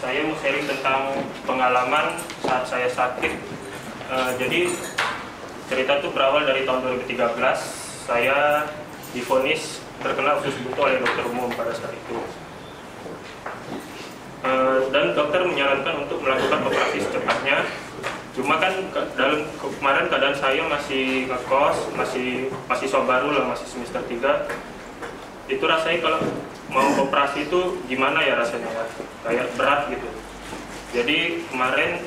Saya mau sharing tentang pengalaman saat saya sakit. Jadi cerita itu berawal dari tahun 2013. Saya divonis terkena usus buntu oleh dokter umum pada saat itu. Dan dokter menyarankan untuk melakukan operasi secepatnya. Cuma kan kemarin keadaan saya masih ngekos, masih mahasiswa baru lah, masih semester 3. Itu rasanya kalau mau operasi itu gimana ya rasanya ya, kayak berat gitu. Jadi kemarin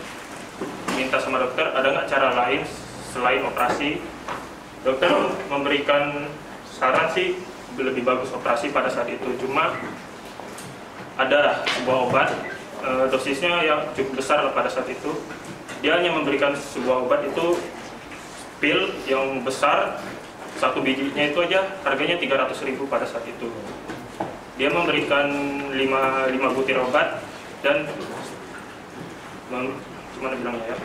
minta sama dokter ada nggak cara lain selain operasi. Dokter memberikan saran sih lebih bagus operasi pada saat itu, cuma ada sebuah obat dosisnya yang cukup besar pada saat itu. Dia hanya memberikan sebuah obat itu pil yang besar, satu bijinya itu aja harganya 300.000 pada saat itu. Dia memberikan 5 butir obat dan gimana bilangnya ya?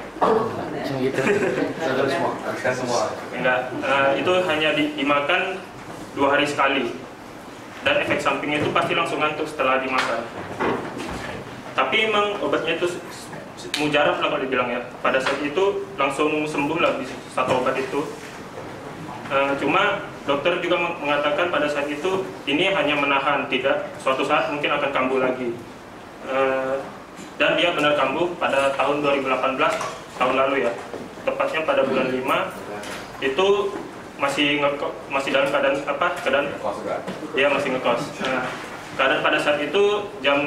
Enggak, itu hanya dimakan 2 hari sekali. Dan efek sampingnya itu pasti langsung ngantuk setelah dimakan. Tapi emang obatnya itu mujarab lah kalau dibilang ya. Pada saat itu langsung sembuh lah satu obat itu. Cuma dokter juga mengatakan pada saat itu ini hanya menahan, tidak suatu saat mungkin akan kambuh lagi. Dan dia benar kambuh pada tahun 2018, tahun lalu ya. Tepatnya pada bulan 5 itu masih dalam keadaan apa? Keadaan dia masih ngekos. Keadaan pada saat itu jam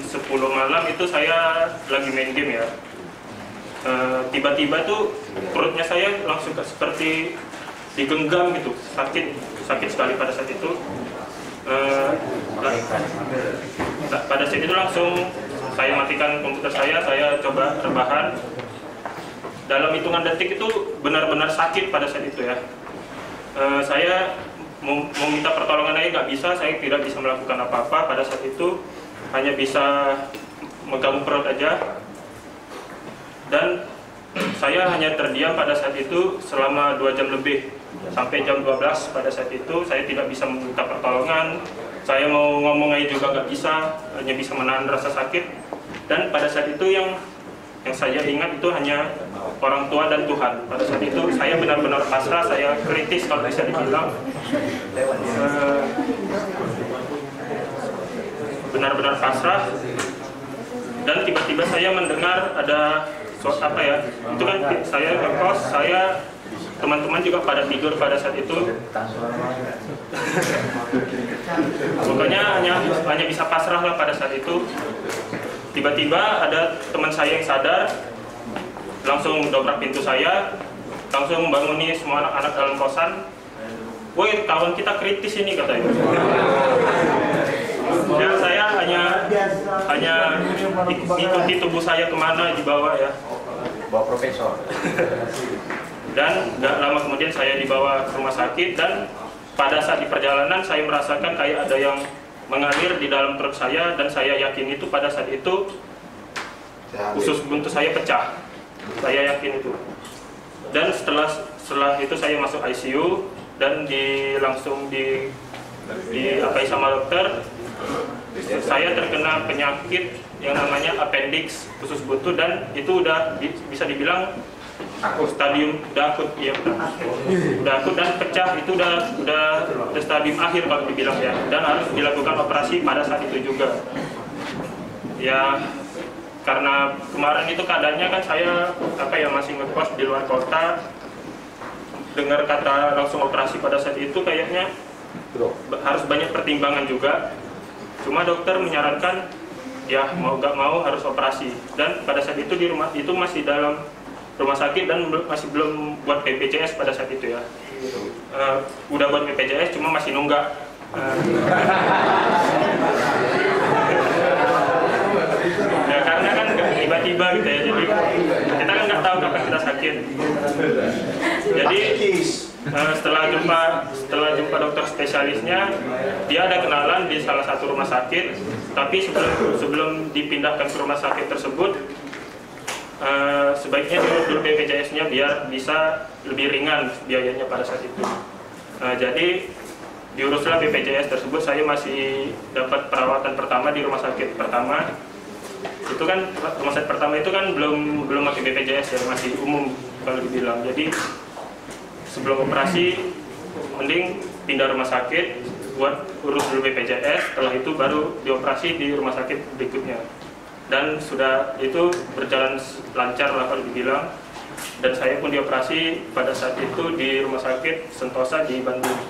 10 malam itu saya lagi main game ya. Tiba-tiba tuh perutnya saya langsung seperti digenggam gitu, sakit sekali pada saat itu. Pada saat itu langsung saya matikan komputer saya coba rebahan. Dalam hitungan detik itu benar-benar sakit pada saat itu ya. Saya mau minta pertolongan aja nggak bisa, saya tidak bisa melakukan apa-apa pada saat itu, hanya bisa megang perut aja. Dan saya hanya terdiam pada saat itu selama 2 jam lebih, sampai jam 12 pada saat itu saya tidak bisa meminta pertolongan. Saya mau ngomong aja juga nggak bisa, hanya bisa menahan rasa sakit. Dan pada saat itu yang saya ingat itu hanya orang tua dan Tuhan. Pada saat itu saya benar-benar pasrah, saya kritis kalau bisa dibilang. Benar-benar pasrah. Dan tiba-tiba saya mendengar ada apa ya, itu kan saya ngekos, teman-teman juga pada tidur pada saat itu. Pokoknya hanya bisa pasrah lah pada saat itu. Tiba-tiba ada teman saya yang sadar, langsung dobrak pintu saya, langsung membanguni semua anak-anak dalam kosan. Woi, kawan kita kritis ini, katanya. Ya, saya hanya ikuti tubuh saya kemana dibawa ya. Bawa profesor. Dan nggak lama kemudian saya dibawa ke rumah sakit, dan pada saat di perjalanan saya merasakan kayak ada yang mengalir di dalam perut saya, dan saya yakin itu pada saat itu usus buntu saya pecah. Saya yakin itu. Dan setelah itu saya masuk ICU dan langsung diapai sama dokter. Saya terkena penyakit yang namanya appendix usus buntu, dan itu udah bisa dibilang stadium udah akut, ya udah akut dan pecah. Itu udah stadium akhir kalau dibilang ya, dan harus dilakukan operasi pada saat itu juga ya. Karena kemarin itu keadaannya kan saya masih ngekos di luar kota. Dengar kata langsung operasi pada saat itu kayaknya harus banyak pertimbangan juga. Cuma dokter menyarankan ya mau gak mau harus operasi. Dan pada saat itu di rumah itu masih dalam rumah sakit dan masih belum buat BPJS pada saat itu ya. Udah buat BPJS cuma masih nunggak. Ya karena kan tiba-tiba gitu ya, jadi kita kan nggak tahu kapan kita sakit. Jadi setelah jumpa dokter spesialisnya, dia ada kenalan di salah satu rumah sakit. Tapi sebelum dipindahkan ke rumah sakit tersebut, sebaiknya diurus dulu BPJS-nya biar bisa lebih ringan biayanya pada saat itu. Jadi diuruslah BPJS tersebut. Saya masih dapat perawatan pertama di rumah sakit pertama. itu kan rumah sakit pertama itu kan belum pakai BPJS ya, masih umum kalau dibilang. Jadi sebelum operasi mending pindah rumah sakit buat urus dulu BPJS, setelah itu baru dioperasi di rumah sakit berikutnya. Dan sudah itu berjalan lancar lah kalau dibilang. Dan saya pun dioperasi pada saat itu di rumah sakit Sentosa di Bandung.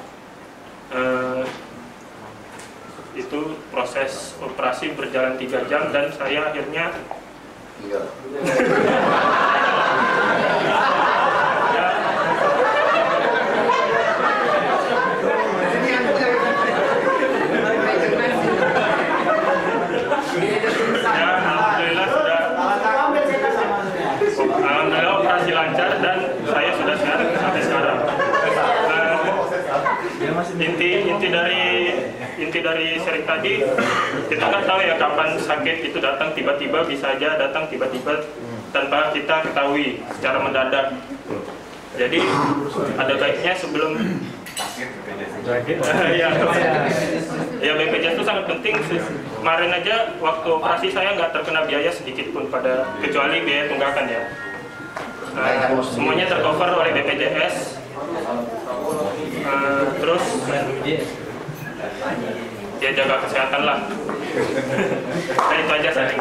Itu proses operasi berjalan 3 jam dan saya akhirnya alhamdulillah operasi lancar dan saya sudah sehat sampai sekarang. Inti dari seri tadi, kita nggak tahu ya kapan sakit itu datang, tiba-tiba bisa aja datang tiba-tiba tanpa kita ketahui secara mendadak. Jadi ada baiknya sebelum ya BPJS itu sangat penting. Kemarin aja waktu operasi saya nggak terkena biaya sedikit pun kecuali biaya tunggakan ya. Semuanya tercover oleh BPJS. Terus ya jaga kesehatan lah. Nah, itu aja saya.